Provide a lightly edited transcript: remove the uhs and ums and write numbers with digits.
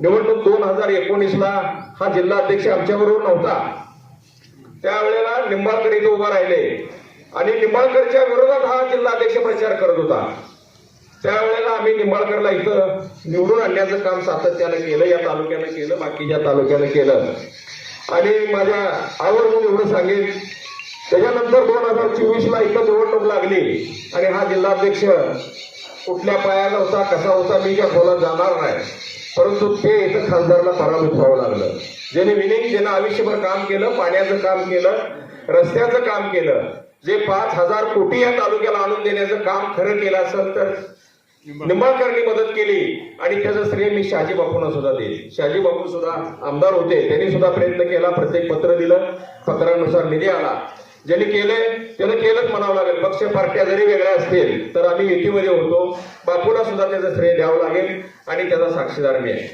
निवडणूक 2019ला हा जिल्हाध्यक्ष आमच्याबरोबर नव्हता, त्यावेळेला निंबाळकर इथे उभा राहिले आणि निंबाळकरच्या विरोधात हा जिल्हाध्यक्ष प्रचार करत होता। त्यावेळेला आम्ही निंबाळकरला इथं निवडून आणण्याचं काम सातत्यानं केलं, या तालुक्यानं केलं, बाकीच्या तालुक्यानं केलं। आणि माझ्या आवर्जून एवढं सांगेन, त्याच्यानंतर 2024ला इथं निवडणूक लागली आणि हा जिल्हाध्यक्ष कुठल्या पायाला होता, कसा होता, मी काय बोलत जाणार नाही, परंतु ते इथं खासदारला पराभूत व्हावं लागलं। ज्याने ज्यानं आयुष्यभर काम केलं, पाण्याचं काम केलं, रस्त्याचं काम केलं, जे 5,000 कोटी या तालुक्याला आणून देण्याचं काम खरं केलं असेल तर निंबाळकरनी मदत केली। आणि त्याचं श्रेय मी शहाजी बापूंना सुद्धा देईल। शहाजी बापू सुद्धा आमदार होते, त्यांनी सुद्धा प्रयत्न केला, प्रत्येक पत्र दिलं, पत्रानुसार निधी आला। ज्यांनी केलंय त्यानं केलंच म्हणावं लागेल। पक्ष पार्ट्या जरी वेगळ्या असतील तर आम्ही युतीमध्ये होतो, बापूला सुद्धा त्याचं श्रेय द्यावं लागेल आणि त्याचा साक्षीदार मी आहे।